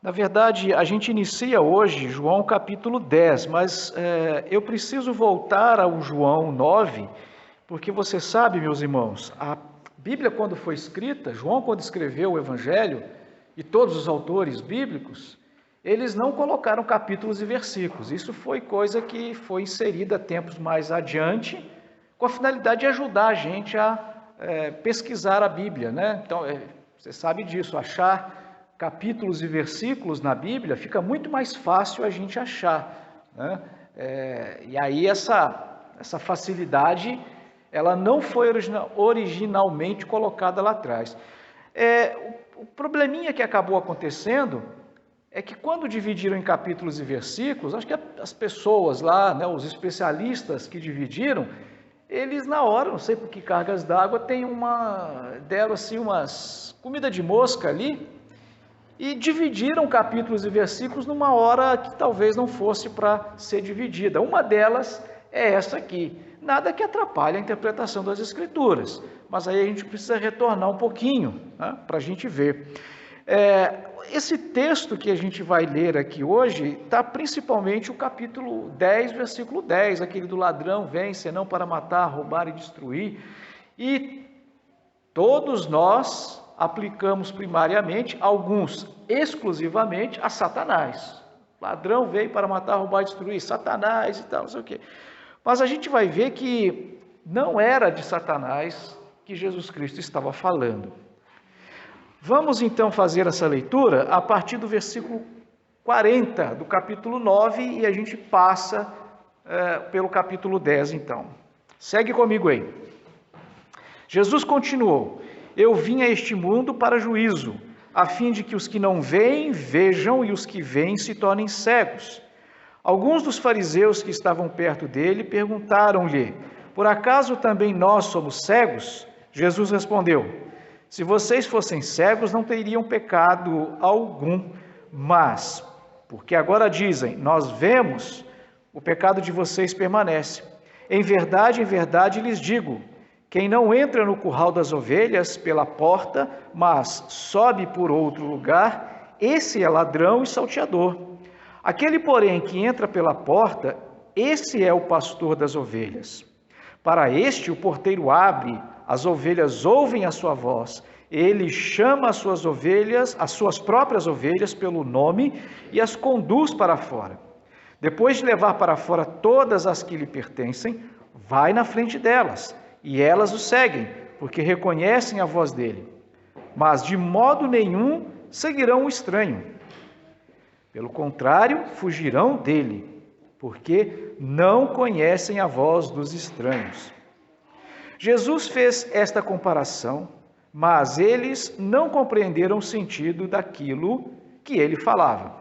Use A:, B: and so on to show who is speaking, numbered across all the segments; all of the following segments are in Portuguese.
A: Na verdade, a gente inicia hoje João capítulo 10, mas eu preciso voltar ao João 9, porque você sabe, meus irmãos, a Bíblia quando foi escrita, João quando escreveu o Evangelho, e todos os autores bíblicos, eles não colocaram capítulos e versículos. Isso foi coisa que foi inserida tempos mais adiante, com a finalidade de ajudar a gente a pesquisar a Bíblia, né? Então, você sabe disso, achar capítulos e versículos na Bíblia, fica muito mais fácil a gente achar, né? E aí essa facilidade, ela não foi originalmente colocada lá atrás. O probleminha que acabou acontecendo é que quando dividiram em capítulos e versículos, acho que as pessoas lá, né, os especialistas que dividiram, eles na hora, não sei por que cargas d'água, deram assim umas comida de mosca ali, e dividiram capítulos e versículos numa hora que talvez não fosse para ser dividida. Uma delas é essa aqui. Nada que atrapalhe a interpretação das Escrituras, mas aí a gente precisa retornar um pouquinho, né, para a gente ver. Esse texto que a gente vai ler aqui hoje está principalmente o capítulo 10, versículo 10, aquele do ladrão vem senão para matar, roubar e destruir. E todos nós aplicamos primariamente, alguns exclusivamente, a Satanás. Ladrão veio para matar, roubar e destruir, Satanás e tal, não sei o quê. Mas a gente vai ver que não era de Satanás que Jesus Cristo estava falando. Vamos então fazer essa leitura a partir do versículo 40 do capítulo 9 e a gente passa pelo capítulo 10 então. Segue comigo aí. Jesus continuou: eu vim a este mundo para juízo, a fim de que os que não veem, vejam, e os que veem se tornem cegos. Alguns dos fariseus que estavam perto dele perguntaram-lhe: por acaso também nós somos cegos? Jesus respondeu: se vocês fossem cegos, não teriam pecado algum, mas, porque agora dizem, nós vemos, o pecado de vocês permanece. Em verdade lhes digo, quem não entra no curral das ovelhas pela porta, mas sobe por outro lugar, esse é ladrão e salteador. Aquele, porém, que entra pela porta, esse é o pastor das ovelhas. Para este o porteiro abre, as ovelhas ouvem a sua voz, ele chama as suas ovelhas, as suas próprias ovelhas pelo nome e as conduz para fora. Depois de levar para fora todas as que lhe pertencem, vai na frente delas, e elas o seguem, porque reconhecem a voz dele. Mas de modo nenhum seguirão o estranho. Pelo contrário, fugirão dele, porque não conhecem a voz dos estranhos. Jesus fez esta comparação, mas eles não compreenderam o sentido daquilo que ele falava.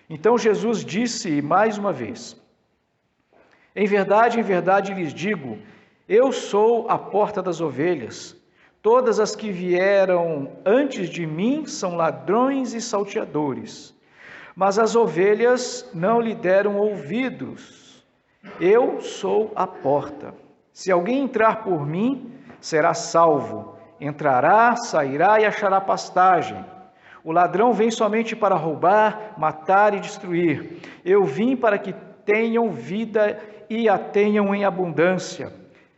A: Então Jesus disse mais uma vez: em verdade lhes digo, eu sou a porta das ovelhas. Todas as que vieram antes de mim são ladrões e salteadores, mas as ovelhas não lhe deram ouvidos. Eu sou a porta. Se alguém entrar por mim, será salvo. Entrará, sairá e achará pastagem. O ladrão vem somente para roubar, matar e destruir. Eu vim para que tenham vida e a tenham em abundância.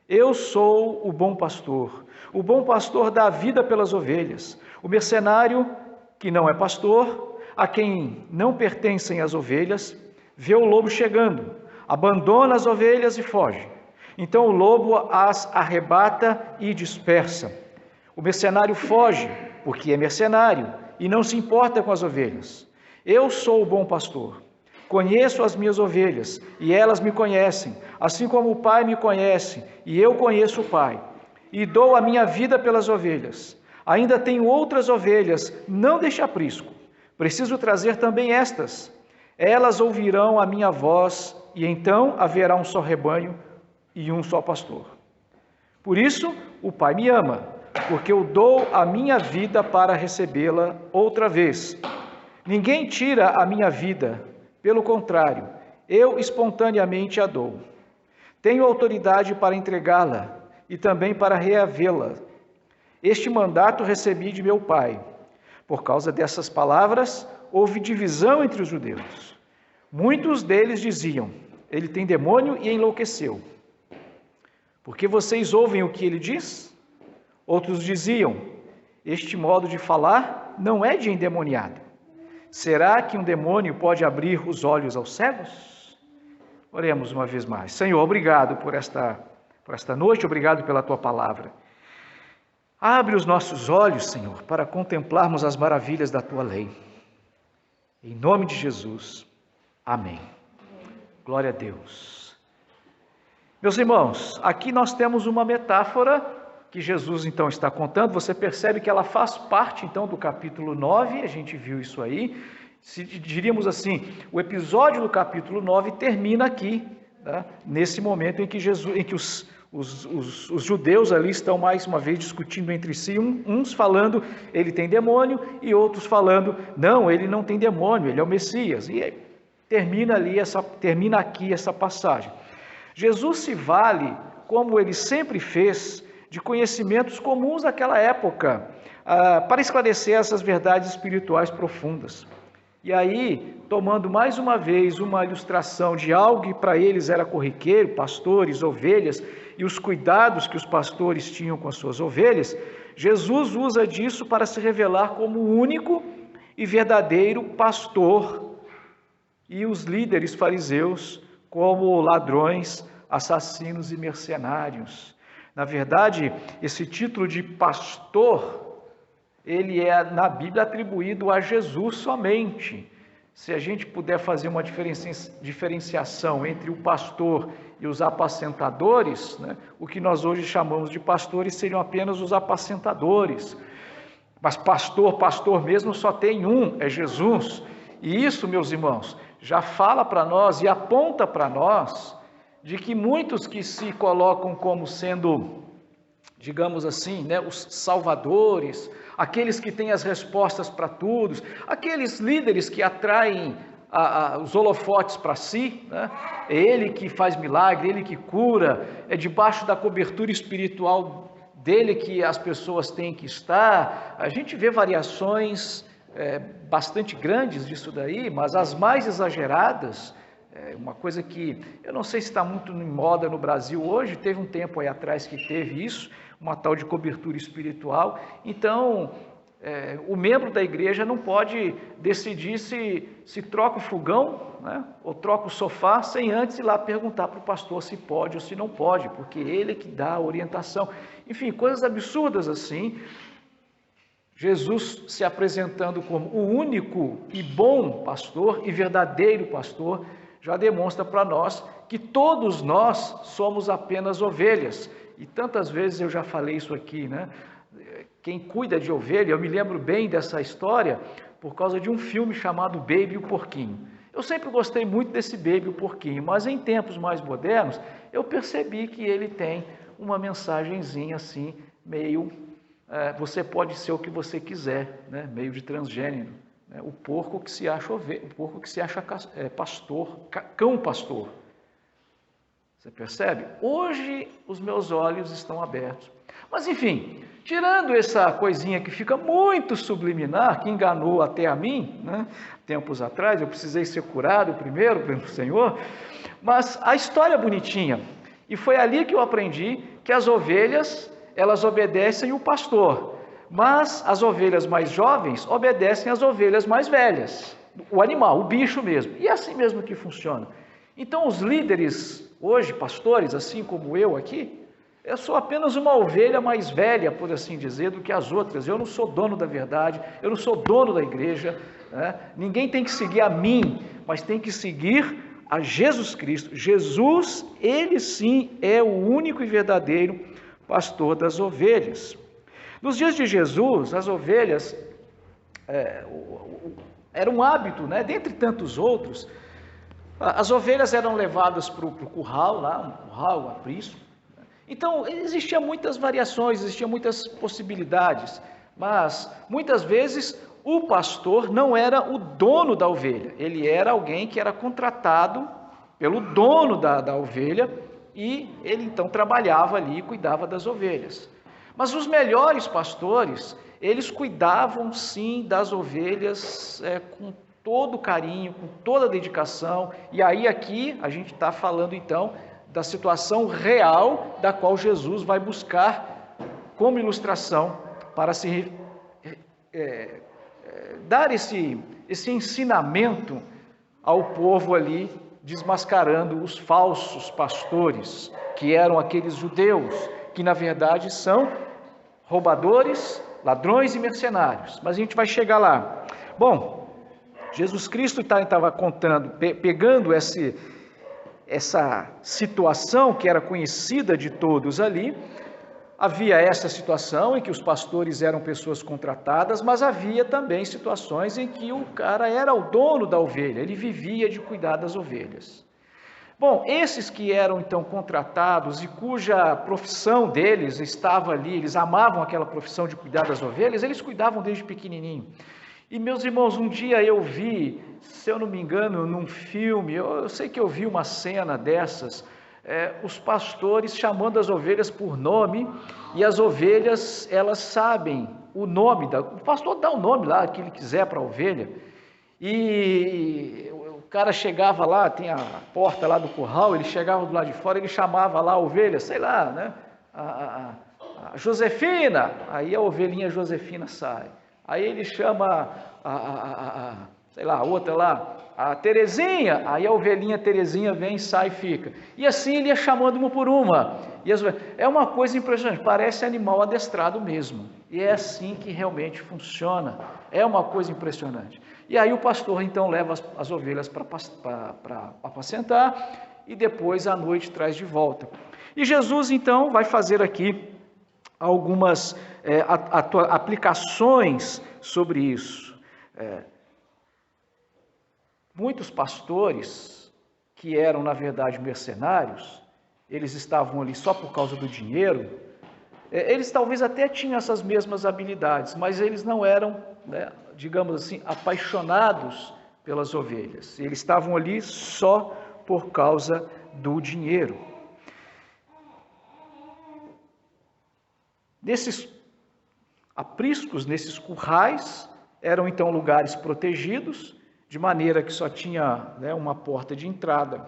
A: Eu sou o bom pastor. O bom pastor dá vida pelas ovelhas. O mercenário, que não é pastor, a quem não pertencem as ovelhas, vê o lobo chegando, abandona as ovelhas e foge. Então o lobo as arrebata e dispersa. O mercenário foge, porque é mercenário, e não se importa com as ovelhas. Eu sou o bom pastor. Conheço as minhas ovelhas, e elas me conhecem, assim como o Pai me conhece, e eu conheço o Pai, e dou a minha vida pelas ovelhas. Ainda tenho outras ovelhas, não deixe aprisco. Preciso trazer também estas. Elas ouvirão a minha voz, e então haverá um só rebanho e um só pastor. Por isso, o Pai me ama, porque eu dou a minha vida para recebê-la outra vez. Ninguém tira a minha vida, pelo contrário, eu espontaneamente a dou. Tenho autoridade para entregá-la e também para reavê-la. Este mandato recebi de meu Pai. Por causa dessas palavras, houve divisão entre os judeus. Muitos deles diziam: ele tem demônio e enlouqueceu. Porque vocês ouvem o que ele diz? Outros diziam: este modo de falar não é de endemoniado. Será que um demônio pode abrir os olhos aos cegos? Oremos uma vez mais. Senhor, obrigado por esta noite, obrigado pela tua palavra. Abre os nossos olhos, Senhor, para contemplarmos as maravilhas da tua lei. Em nome de Jesus. Amém. Glória a Deus. Meus irmãos, aqui nós temos uma metáfora que Jesus então está contando. Você percebe que ela faz parte então do capítulo 9, a gente viu isso aí. Se diríamos assim, o episódio do capítulo 9 termina aqui, né? Nesse momento em que os judeus ali estão mais uma vez discutindo entre si, uns falando ele tem demônio e outros falando não, ele não tem demônio, ele é o Messias. E termina aqui essa passagem. Jesus se vale, como ele sempre fez, de conhecimentos comuns daquela época, para esclarecer essas verdades espirituais profundas. E aí, tomando mais uma vez uma ilustração de algo que para eles era corriqueiro, pastores, ovelhas, e os cuidados que os pastores tinham com as suas ovelhas, Jesus usa disso para se revelar como o único e verdadeiro pastor, e os líderes fariseus como ladrões, assassinos e mercenários. Na verdade, esse título de pastor, ele é na Bíblia atribuído a Jesus somente. Se a gente puder fazer uma diferenciação entre o pastor e os apacentadores, né, o que nós hoje chamamos de pastores seriam apenas os apacentadores. Mas pastor mesmo só tem um, é Jesus. E isso, meus irmãos, já fala para nós e aponta para nós de que muitos que se colocam como sendo, digamos assim, né, os salvadores, aqueles que têm as respostas para tudo, aqueles líderes que atraem os holofotes para si, né? É ele que faz milagre, ele que cura, é debaixo da cobertura espiritual dele que as pessoas têm que estar. A gente vê variações bastante grandes disso daí, mas as mais exageradas, uma coisa que eu não sei se está muito em moda no Brasil hoje, teve um tempo aí atrás que teve isso, uma tal de cobertura espiritual. Então, o membro da igreja não pode decidir se troca o fogão, né, ou troca o sofá, sem antes ir lá perguntar para o pastor se pode ou se não pode, porque ele é que dá a orientação. Enfim, coisas absurdas assim. Jesus se apresentando como o único e bom pastor e verdadeiro pastor, já demonstra para nós que todos nós somos apenas ovelhas. E tantas vezes eu já falei isso aqui, né? Quem cuida de ovelha, eu me lembro bem dessa história por causa de um filme chamado Baby e o Porquinho. Eu sempre gostei muito desse Baby e o Porquinho, mas em tempos mais modernos eu percebi que ele tem uma mensagenzinha assim, meio, você pode ser o que você quiser, né? Meio de transgênero. Né? O porco que se acha ovelha, o porco que se acha pastor, cão pastor. Você percebe? Hoje os meus olhos estão abertos. Mas enfim, tirando essa coisinha que fica muito subliminar, que enganou até a mim, né? Tempos atrás, eu precisei ser curado primeiro pelo Senhor, mas a história é bonitinha. E foi ali que eu aprendi que as ovelhas, elas obedecem o pastor, mas as ovelhas mais jovens obedecem às ovelhas mais velhas, o animal, o bicho mesmo. E é assim mesmo que funciona. Então os líderes hoje, pastores, assim como eu aqui, eu sou apenas uma ovelha mais velha, por assim dizer, do que as outras. Eu não sou dono da verdade, eu não sou dono da igreja, né? Ninguém tem que seguir a mim, mas tem que seguir a Jesus Cristo. Jesus, ele sim é o único e verdadeiro pastor das ovelhas. Nos dias de Jesus, as ovelhas era um hábito, né? Dentre tantos outros, as ovelhas eram levadas para o curral, lá, um curral, um aprisco. Então, existiam muitas variações, existiam muitas possibilidades, mas muitas vezes o pastor não era o dono da ovelha, ele era alguém que era contratado pelo dono da ovelha e ele então trabalhava ali e cuidava das ovelhas. Mas os melhores pastores, eles cuidavam sim das ovelhas com todo carinho, com toda dedicação. E aí aqui a gente está falando então da situação real da qual Jesus vai buscar como ilustração para se dar esse ensinamento ao povo ali, desmascarando os falsos pastores, que eram aqueles judeus, que na verdade são roubadores, ladrões e mercenários. Mas a gente vai chegar lá. Bom, Jesus Cristo estava contando, pegando essa situação que era conhecida de todos ali. Havia essa situação em que os pastores eram pessoas contratadas, mas havia também situações em que o cara era o dono da ovelha, ele vivia de cuidar das ovelhas. Bom, esses que eram então contratados e cuja profissão deles estava ali, eles amavam aquela profissão de cuidar das ovelhas, eles cuidavam desde pequenininho. E meus irmãos, um dia eu vi, se eu não me engano, num filme, eu sei que eu vi uma cena dessas, os pastores chamando as ovelhas por nome, e as ovelhas, elas sabem o nome, o pastor dá o nome lá que ele quiser para a ovelha, e o cara chegava lá, tem a porta lá do curral, ele chegava do lado de fora, ele chamava lá a ovelha, sei lá, né, a Josefina, aí a ovelhinha Josefina sai, aí ele chama sei lá, a outra lá, a Terezinha, aí a ovelhinha Terezinha vem, sai e fica. E assim ele ia chamando uma por uma. E é uma coisa impressionante, parece animal adestrado mesmo. E é assim que realmente funciona. É uma coisa impressionante. E aí o pastor então leva as ovelhas para apacentar e depois à noite traz de volta. E Jesus então vai fazer aqui algumas aplicações sobre isso. Muitos pastores, que eram na verdade mercenários, eles estavam ali só por causa do dinheiro, eles talvez até tinham essas mesmas habilidades, mas eles não eram, né, digamos assim, apaixonados pelas ovelhas. Eles estavam ali só por causa do dinheiro. Nesses apriscos, nesses currais, eram então lugares protegidos, de maneira que só tinha, né, uma porta de entrada.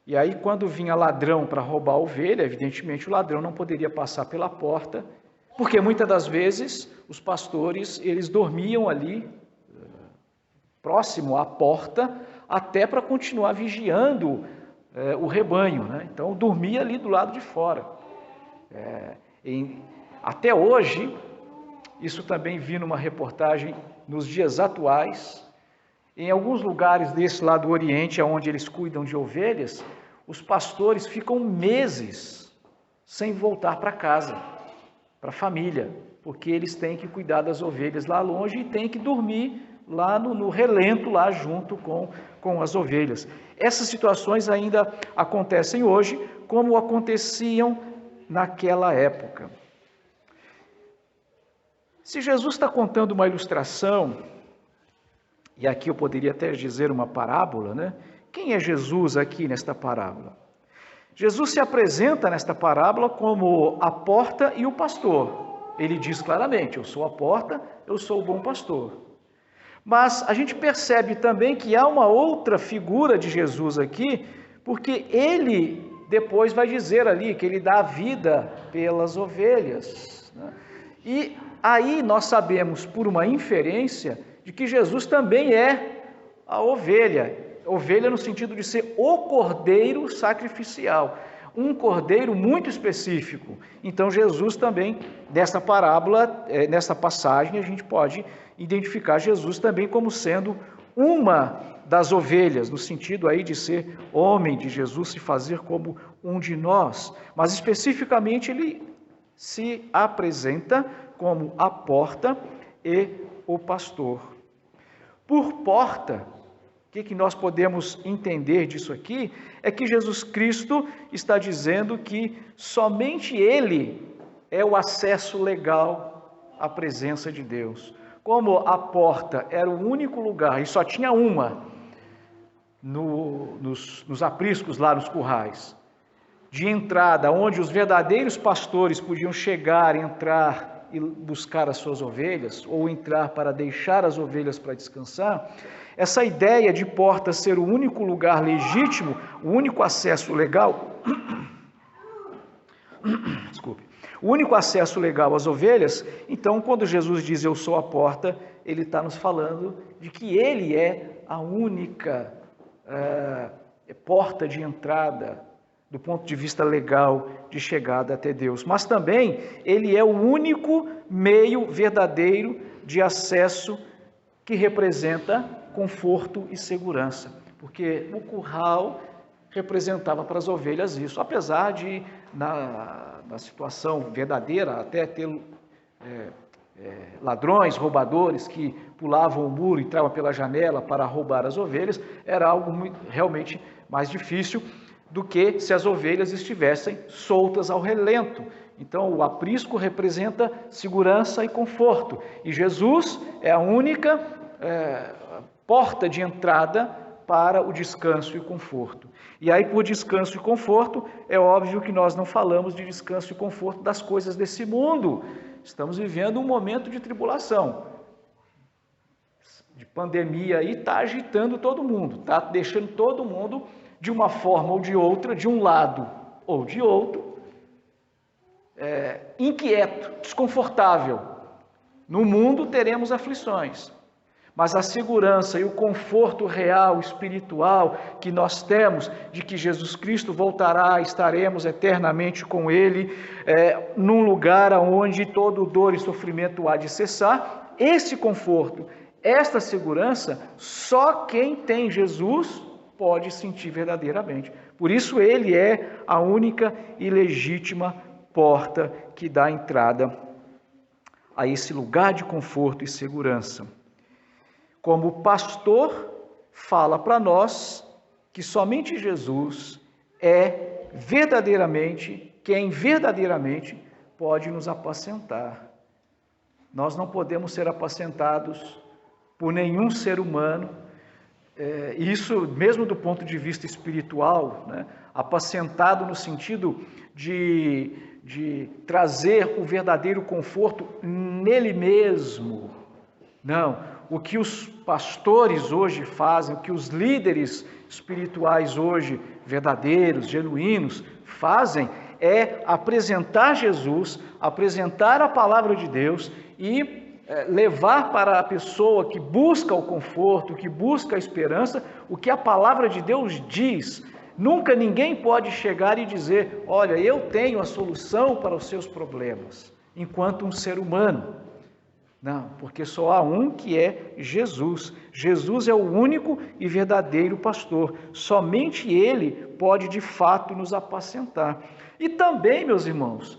A: E aí, quando vinha ladrão para roubar a ovelha, evidentemente o ladrão não poderia passar pela porta, porque muitas das vezes os pastores, eles dormiam ali, próximo à porta, até para continuar vigiando o rebanho, né? Então, dormia ali do lado de fora. Até hoje, isso também vi numa reportagem nos dias atuais, em alguns lugares desse lado do Oriente, onde eles cuidam de ovelhas, os pastores ficam meses sem voltar para casa, para a família, porque eles têm que cuidar das ovelhas lá longe e têm que dormir lá no relento, lá junto com as ovelhas. Essas situações ainda acontecem hoje, como aconteciam naquela época. Se Jesus está contando uma ilustração, e aqui eu poderia até dizer uma parábola, né? Quem é Jesus aqui nesta parábola? Jesus se apresenta nesta parábola como a porta e o pastor. Ele diz claramente, eu sou a porta, eu sou o bom pastor. Mas a gente percebe também que há uma outra figura de Jesus aqui, porque ele depois vai dizer ali que ele dá a vida pelas ovelhas, né? E aí nós sabemos por uma inferência de que Jesus também é a ovelha no sentido de ser o cordeiro sacrificial, um cordeiro muito específico. Então Jesus também, nessa parábola, nessa passagem, a gente pode identificar Jesus também como sendo uma das ovelhas, no sentido aí de ser homem, de Jesus se fazer como um de nós, mas especificamente ele se apresenta como a porta e o pastor. Por porta, o que nós podemos entender disso aqui? É que Jesus Cristo está dizendo que somente Ele é o acesso legal à presença de Deus. Como a porta era o único lugar, e só tinha uma, nos apriscos lá nos currais, de entrada, onde os verdadeiros pastores podiam chegar, entrar e buscar as suas ovelhas, ou entrar para deixar as ovelhas para descansar, essa ideia de porta ser o único lugar legítimo, o único acesso legal, desculpe, o único acesso legal às ovelhas, então quando Jesus diz eu sou a porta, ele está nos falando de que ele é a única porta de entrada, do ponto de vista legal, de chegada até Deus. Mas também ele é o único meio verdadeiro de acesso que representa conforto e segurança. Porque o curral representava para as ovelhas isso, apesar de, na situação verdadeira, até ter ladrões, roubadores que pulavam o muro e entravam pela janela para roubar as ovelhas, era algo realmente mais difícil do que se as ovelhas estivessem soltas ao relento. Então, o aprisco representa segurança e conforto, e Jesus é a única porta de entrada para o descanso e o conforto. E aí, por descanso e conforto, é óbvio que nós não falamos de descanso e conforto das coisas desse mundo. Estamos vivendo um momento de tribulação, de pandemia, e está agitando todo mundo, está deixando todo mundo, de uma forma ou de outra, de um lado ou de outro, inquieto, desconfortável. No mundo teremos aflições, mas a segurança e o conforto real, espiritual, que nós temos de que Jesus Cristo voltará, estaremos eternamente com Ele, num lugar onde todo dor e sofrimento há de cessar, esse conforto, esta segurança, só quem tem Jesus pode sentir verdadeiramente. Por isso ele é a única e legítima porta que dá entrada a esse lugar de conforto e segurança. Como pastor, fala para nós que somente Jesus é verdadeiramente quem verdadeiramente pode nos apacentar. Nós não podemos ser apacentados por nenhum ser humano. Isso mesmo do ponto de vista espiritual, né? Apacentado no sentido de trazer o verdadeiro conforto nele mesmo. Não, o que os pastores hoje fazem, o que os líderes espirituais hoje, verdadeiros, genuínos, fazem é apresentar Jesus, apresentar a palavra de Deus e levar para a pessoa que busca o conforto, que busca a esperança, o que a palavra de Deus diz. Nunca ninguém pode chegar e dizer, olha, eu tenho a solução para os seus problemas, enquanto um ser humano. Não, porque só há um que é Jesus. Jesus é o único e verdadeiro pastor. Somente Ele pode de fato nos apacentar. E também, meus irmãos,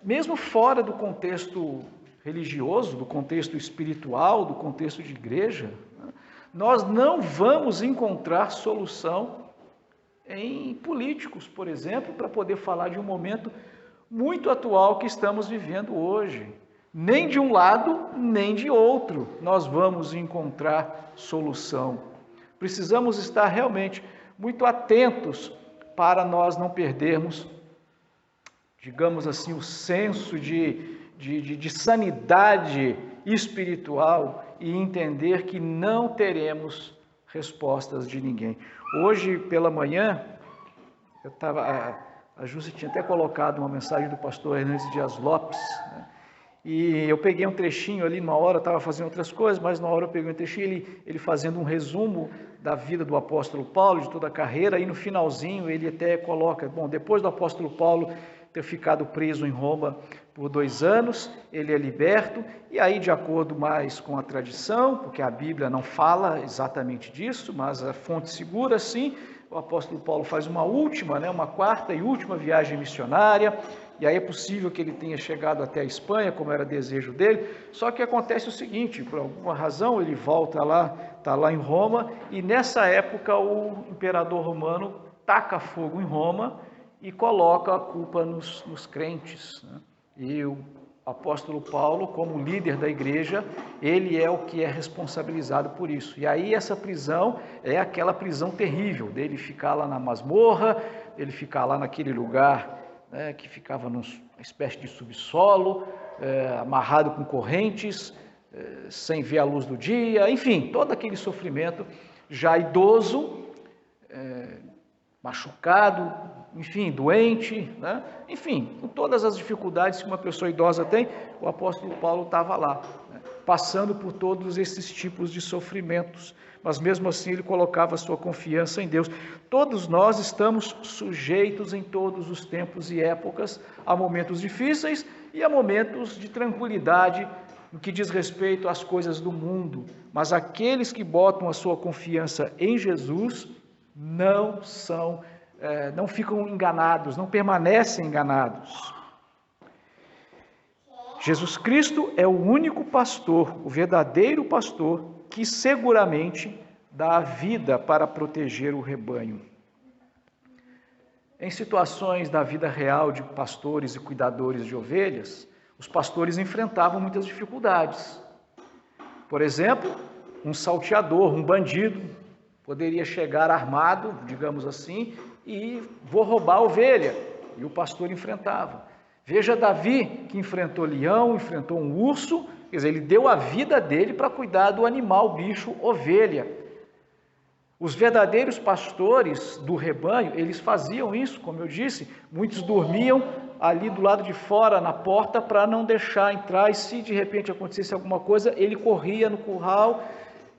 A: mesmo fora do contexto religioso, do contexto espiritual, do contexto de igreja, nós não vamos encontrar solução em políticos, por exemplo, para poder falar de um momento muito atual que estamos vivendo hoje. Nem de um lado, nem de outro nós vamos encontrar solução. Precisamos estar realmente muito atentos para nós não perdermos, digamos assim, o senso de sanidade espiritual e entender que não teremos respostas de ninguém. Hoje pela manhã, a Júcia tinha até colocado uma mensagem do pastor Hernandes Dias Lopes, né? E eu peguei um trechinho ali, numa hora eu estava fazendo outras coisas, mas na hora eu peguei um trechinho, ele fazendo um resumo da vida do apóstolo Paulo, de toda a carreira, e no finalzinho ele até coloca, depois do apóstolo Paulo ter ficado preso em Roma por 2 anos, ele é liberto, e aí de acordo mais com a tradição, porque a Bíblia não fala exatamente disso, mas a fonte segura sim, o apóstolo Paulo faz uma quarta e última viagem missionária, e aí é possível que ele tenha chegado até a Espanha, como era desejo dele, só que acontece o seguinte, por alguma razão ele volta lá, está lá em Roma, e nessa época o imperador romano taca fogo em Roma e coloca a culpa nos crentes, né? E o apóstolo Paulo, como líder da igreja, ele é o que é responsabilizado por isso. E aí essa prisão é aquela prisão terrível, dele ficar lá na masmorra, ele ficar lá naquele lugar, né, que ficava numa espécie de subsolo, amarrado com correntes, sem ver a luz do dia, enfim, todo aquele sofrimento, já idoso, machucado, enfim, doente, né? Enfim, com todas as dificuldades que uma pessoa idosa tem, o apóstolo Paulo estava lá, né? Passando por todos esses tipos de sofrimentos, mas mesmo assim ele colocava a sua confiança em Deus. Todos nós estamos sujeitos em todos os tempos e épocas a momentos difíceis e a momentos de tranquilidade no que diz respeito às coisas do mundo, mas aqueles que botam a sua confiança em Jesus não ficam enganados, não permanecem enganados. Jesus Cristo é o único pastor, o verdadeiro pastor, que seguramente dá a vida para proteger o rebanho. Em situações da vida real de pastores e cuidadores de ovelhas, os pastores enfrentavam muitas dificuldades. Por exemplo, um salteador, um bandido, poderia chegar armado, digamos assim, e vou roubar a ovelha. E o pastor enfrentava. Veja Davi, que enfrentou leão, enfrentou um urso, quer dizer, ele deu a vida dele para cuidar do animal, bicho, ovelha. Os verdadeiros pastores do rebanho, eles faziam isso, como eu disse, muitos dormiam ali do lado de fora, na porta, para não deixar entrar, e se de repente acontecesse alguma coisa, ele corria no curral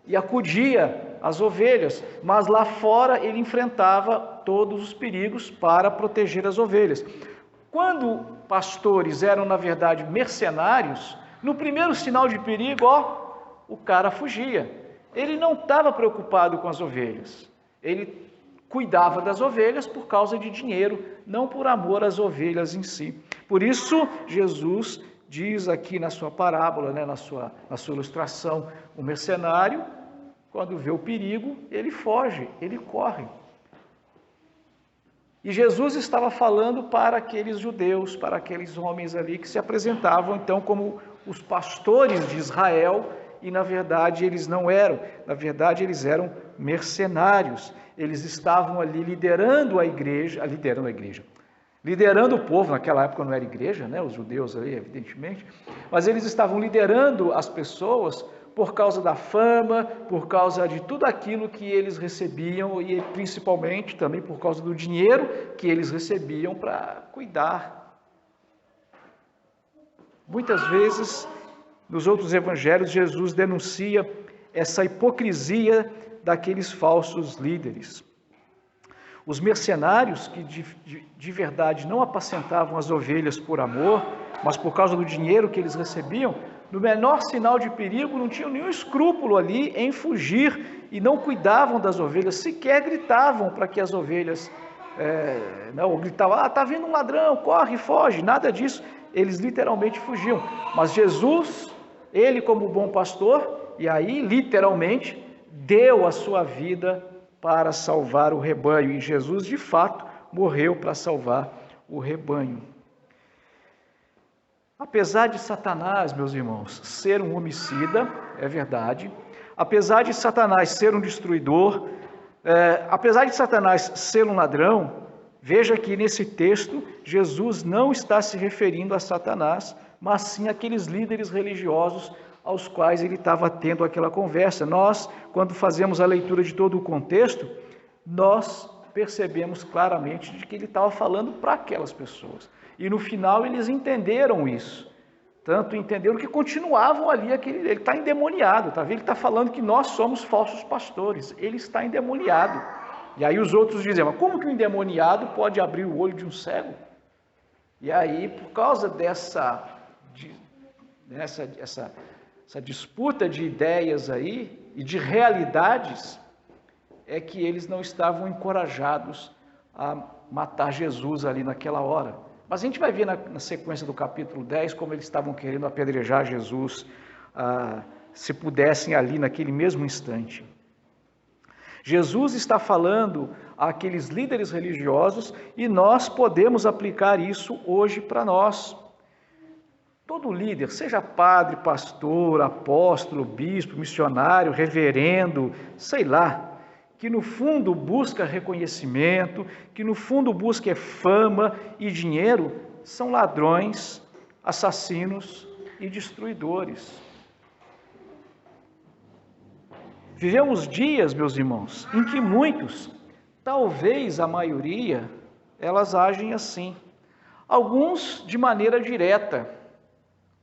A: e acudia as ovelhas, mas lá fora ele enfrentava todos os perigos para proteger as ovelhas. Quando pastores eram, na verdade, mercenários, no primeiro sinal de perigo, o cara fugia. Ele não estava preocupado com as ovelhas, ele cuidava das ovelhas por causa de dinheiro, não por amor às ovelhas em si. Por isso, Jesus diz aqui na sua parábola, na sua ilustração, o mercenário, quando vê o perigo, ele foge, ele corre. E Jesus estava falando para aqueles judeus, para aqueles homens ali que se apresentavam então como os pastores de Israel, e na verdade eles não eram, na verdade eles eram mercenários, eles estavam ali liderando o povo, naquela época não era igreja, os judeus ali, evidentemente, mas eles estavam liderando as pessoas por causa da fama, por causa de tudo aquilo que eles recebiam e principalmente também por causa do dinheiro que eles recebiam para cuidar. Muitas vezes, nos outros evangelhos, Jesus denuncia essa hipocrisia daqueles falsos líderes. Os mercenários que de verdade não apacentavam as ovelhas por amor, mas por causa do dinheiro que eles recebiam, no menor sinal de perigo, não tinham nenhum escrúpulo ali em fugir e não cuidavam das ovelhas, sequer gritavam para que as ovelhas, gritavam, está vindo um ladrão, corre, foge, nada disso, eles literalmente fugiam. Mas Jesus, ele como bom pastor, e aí literalmente deu a sua vida para salvar o rebanho, e Jesus de fato morreu para salvar o rebanho. Apesar de Satanás, meus irmãos, ser um homicida, é verdade, apesar de Satanás ser um destruidor, apesar de Satanás ser um ladrão, veja que nesse texto Jesus não está se referindo a Satanás, mas sim àqueles líderes religiosos aos quais ele estava tendo aquela conversa. Nós, quando fazemos a leitura de todo o contexto, nós percebemos claramente de que ele estava falando para aquelas pessoas. E no final eles entenderam isso. Tanto entenderam que continuavam ali, ele está endemoniado, tá vendo? Ele está falando que nós somos falsos pastores, ele está endemoniado. E aí os outros dizem, mas como que um endemoniado pode abrir o olho de um cego? E aí, por causa dessa disputa de ideias aí e de realidades, é que eles não estavam encorajados a matar Jesus ali naquela hora. Mas a gente vai ver na sequência do capítulo 10 como eles estavam querendo apedrejar Jesus, se pudessem ali naquele mesmo instante. Jesus está falando àqueles líderes religiosos e nós podemos aplicar isso hoje para nós. Todo líder, seja padre, pastor, apóstolo, bispo, missionário, reverendo, sei lá, que no fundo busca reconhecimento, que no fundo busca fama e dinheiro, são ladrões, assassinos, e destruidores. Vivemos dias, meus irmãos, em que muitos, talvez a maioria, elas agem assim. Alguns de maneira direta,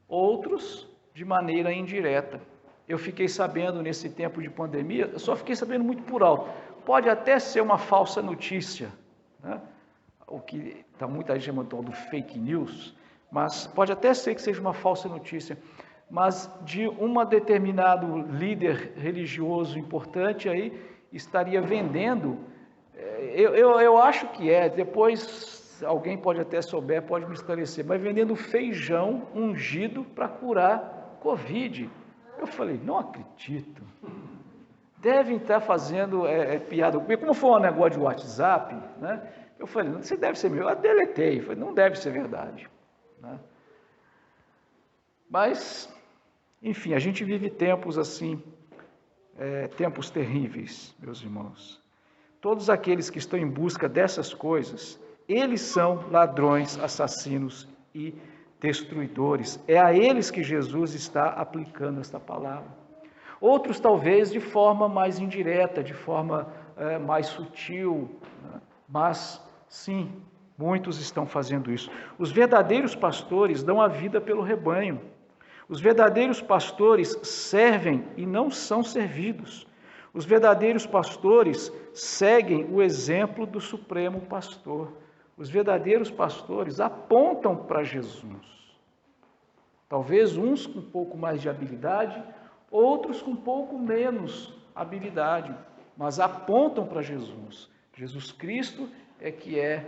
A: outros de maneira indireta. Eu fiquei sabendo nesse tempo de pandemia, eu só fiquei sabendo muito por alto. Pode até ser uma falsa notícia, né? O que muita gente chamando do fake news, mas pode até ser que seja uma falsa notícia, mas de um determinado líder religioso importante aí estaria vendendo, eu acho que depois alguém pode até souber, pode me esclarecer, mas vendendo feijão ungido para curar Covid. Eu falei, não acredito. Devem estar fazendo piada comigo, como foi um negócio de WhatsApp, né? Eu falei, você deve ser meu. Eu deletei, falei, não deve ser verdade, né? Mas, enfim, a gente vive tempos assim, tempos terríveis, meus irmãos. Todos aqueles que estão em busca dessas coisas, eles são ladrões, assassinos e destruidores. É a eles que Jesus está aplicando esta palavra. Outros talvez de forma mais indireta, de forma mais sutil, né? Mas sim, muitos estão fazendo isso. Os verdadeiros pastores dão a vida pelo rebanho. Os verdadeiros pastores servem e não são servidos. Os verdadeiros pastores seguem o exemplo do Supremo Pastor. Os verdadeiros pastores apontam para Jesus. Talvez uns com um pouco mais de habilidade, outros com um pouco menos habilidade, mas apontam para Jesus. Jesus Cristo é que é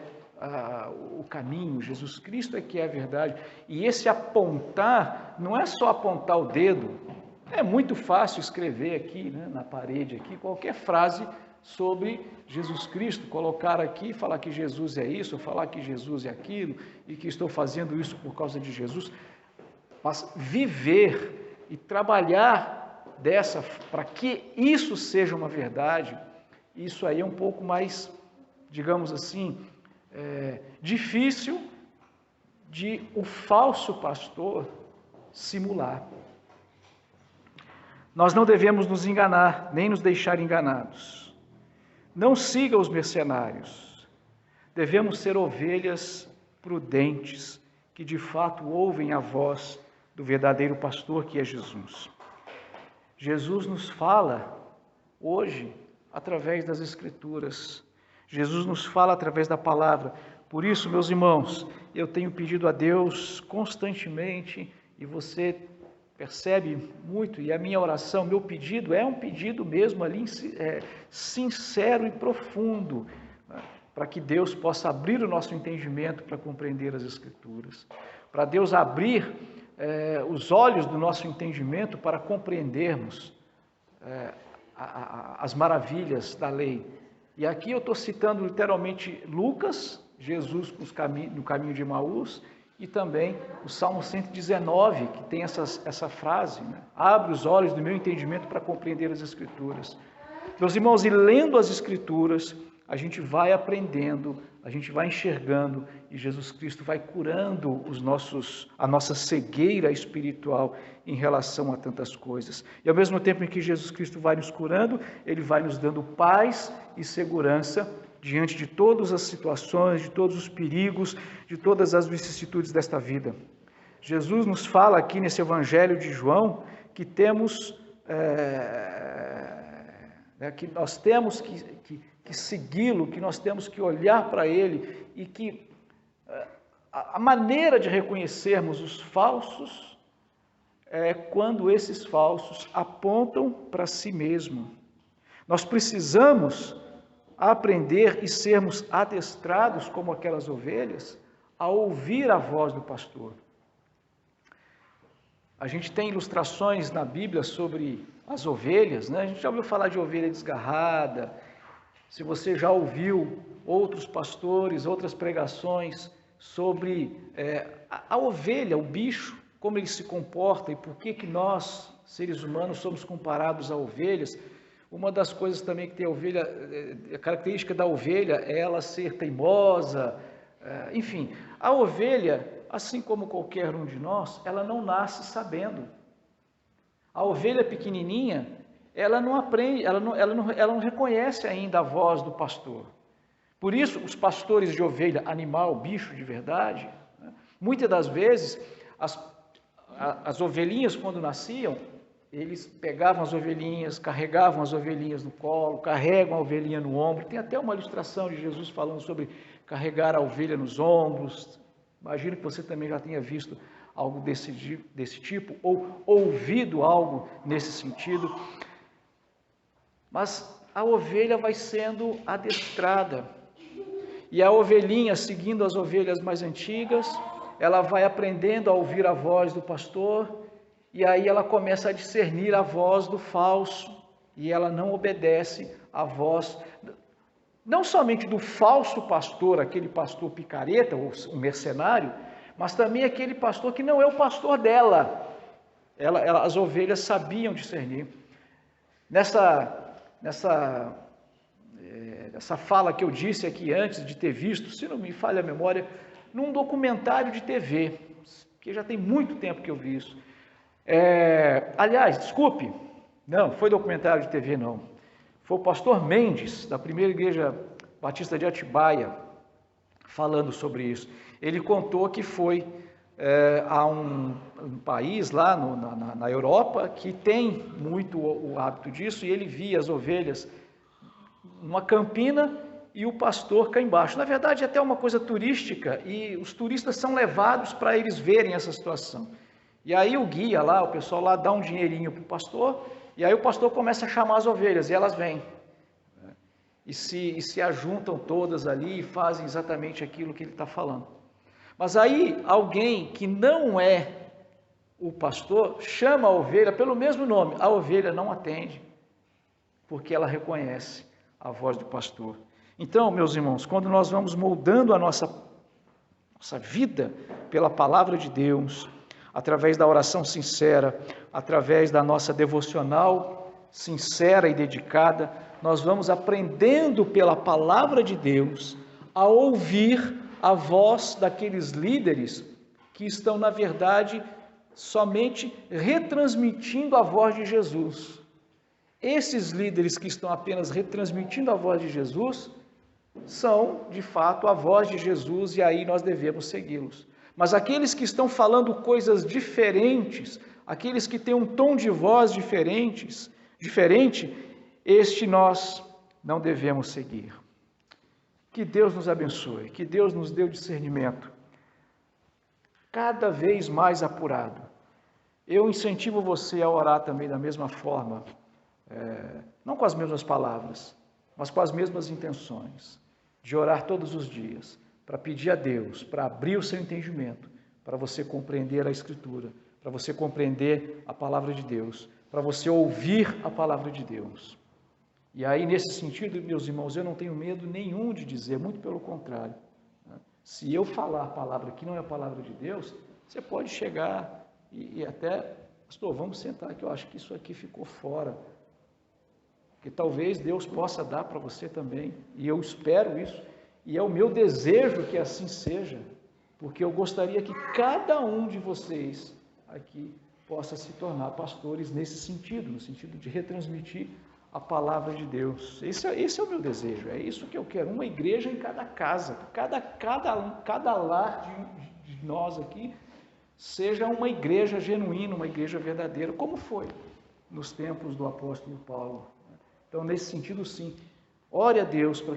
A: o caminho, Jesus Cristo é que é a verdade. E esse apontar não é só apontar o dedo. É muito fácil escrever aqui, né, na parede aqui, qualquer frase sobre Jesus Cristo, colocar aqui, falar que Jesus é isso, falar que Jesus é aquilo, e que estou fazendo isso por causa de Jesus. Mas viver e trabalhar para que isso seja uma verdade, isso aí é um pouco mais, digamos assim, difícil de o falso pastor simular. Nós não devemos nos enganar, nem nos deixar enganados. Não siga os mercenários. Devemos ser ovelhas prudentes, que de fato ouvem a voz do verdadeiro pastor, que é Jesus. Jesus nos fala hoje através das Escrituras. Jesus nos fala através da palavra. Por isso, meus irmãos, eu tenho pedido a Deus constantemente, e você percebe muito, e a minha oração, meu pedido é um pedido mesmo ali, sincero e profundo, né? Para que Deus possa abrir o nosso entendimento para compreender as Escrituras, para Deus abrir os olhos do nosso entendimento para compreendermos as maravilhas da lei. E aqui eu estou citando literalmente Lucas, Jesus no caminho de Emaús, e também o Salmo 119, que tem essa frase, né? Abre os olhos do meu entendimento para compreender as Escrituras. Meus irmãos, e lendo as Escrituras, a gente vai aprendendo, a gente vai enxergando, e Jesus Cristo vai curando a nossa cegueira espiritual em relação a tantas coisas. E ao mesmo tempo em que Jesus Cristo vai nos curando, Ele vai nos dando paz e segurança diante de todas as situações, de todos os perigos, de todas as vicissitudes desta vida. Jesus nos fala aqui nesse Evangelho de João que que nós temos que segui-lo, que nós temos que olhar para ele, e que a maneira de reconhecermos os falsos é quando esses falsos apontam para si mesmo. Nós precisamos aprender e sermos adestrados como aquelas ovelhas a ouvir a voz do pastor. A gente tem ilustrações na Bíblia sobre as ovelhas, né? A gente já ouviu falar de ovelha desgarrada. Se você já ouviu outros pastores, outras pregações sobre a ovelha, o bicho, como ele se comporta e por que nós, seres humanos, somos comparados a ovelhas. Uma das coisas também que tem a ovelha, a característica da ovelha é ela ser teimosa, enfim. A ovelha, assim como qualquer um de nós, ela não nasce sabendo. A ovelha pequenininha, ela não aprende, ela não reconhece ainda a voz do pastor. Por isso, os pastores de ovelha, animal, bicho de verdade, né, muitas das vezes, as ovelhinhas, quando nasciam, eles pegavam as ovelhinhas, carregavam as ovelhinhas no colo, carregam a ovelhinha no ombro. Tem até uma ilustração de Jesus falando sobre carregar a ovelha nos ombros. Imagino que você também já tenha visto algo desse tipo, ou ouvido algo nesse sentido. Mas a ovelha vai sendo adestrada. E a ovelhinha, seguindo as ovelhas mais antigas, ela vai aprendendo a ouvir a voz do pastor, e aí ela começa a discernir a voz do falso, e ela não obedece à voz, não somente do falso pastor, aquele pastor picareta, ou um mercenário, mas também aquele pastor que não é o pastor dela. As ovelhas sabiam discernir. Nessa fala que eu disse aqui antes de ter visto, se não me falha a memória, num documentário de TV, que já tem muito tempo que eu vi isso. Aliás, desculpe, não foi documentário de TV não, foi o pastor Mendes, da primeira igreja batista de Atibaia, falando sobre isso. Ele contou que foi a um país lá na Europa que tem muito o hábito disso, e ele via as ovelhas numa campina e o pastor cá embaixo. Na verdade, é até uma coisa turística, e os turistas são levados para eles verem essa situação. E aí o guia lá, o pessoal lá dá um dinheirinho para o pastor, e aí o pastor começa a chamar as ovelhas, e elas vêm. E se ajuntam todas ali e fazem exatamente aquilo que ele está falando. Mas aí alguém que não é o pastor chama a ovelha pelo mesmo nome. A ovelha não atende, porque ela reconhece a voz do pastor. Então, meus irmãos, quando nós vamos moldando a nossa vida pela palavra de Deus, através da oração sincera, através da nossa devocional sincera e dedicada, nós vamos aprendendo pela palavra de Deus a ouvir a voz daqueles líderes que estão, na verdade, somente retransmitindo a voz de Jesus. Esses líderes que estão apenas retransmitindo a voz de Jesus são, de fato, a voz de Jesus, e aí nós devemos segui-los. Mas aqueles que estão falando coisas diferentes, aqueles que têm um tom de voz diferente, este nós não devemos seguir. Que Deus nos abençoe, que Deus nos dê o discernimento cada vez mais apurado. Eu incentivo você a orar também da mesma forma, não com as mesmas palavras, mas com as mesmas intenções, de orar todos os dias, para pedir a Deus, para abrir o seu entendimento, para você compreender a Escritura, para você compreender a palavra de Deus, para você ouvir a palavra de Deus. E aí, nesse sentido, meus irmãos, eu não tenho medo nenhum de dizer, muito pelo contrário. Se eu falar a palavra que não é a palavra de Deus, você pode chegar e até, pastor, vamos sentar que eu acho que isso aqui ficou fora. Que talvez Deus possa dar para você também, e eu espero isso, e é o meu desejo que assim seja, porque eu gostaria que cada um de vocês aqui possa se tornar pastores nesse sentido, no sentido de retransmitir a palavra de Deus. Esse é o meu desejo, é isso que eu quero, uma igreja em cada casa, cada lar de nós aqui seja uma igreja genuína, uma igreja verdadeira, como foi nos tempos do apóstolo Paulo. Então, nesse sentido, sim, ore a Deus para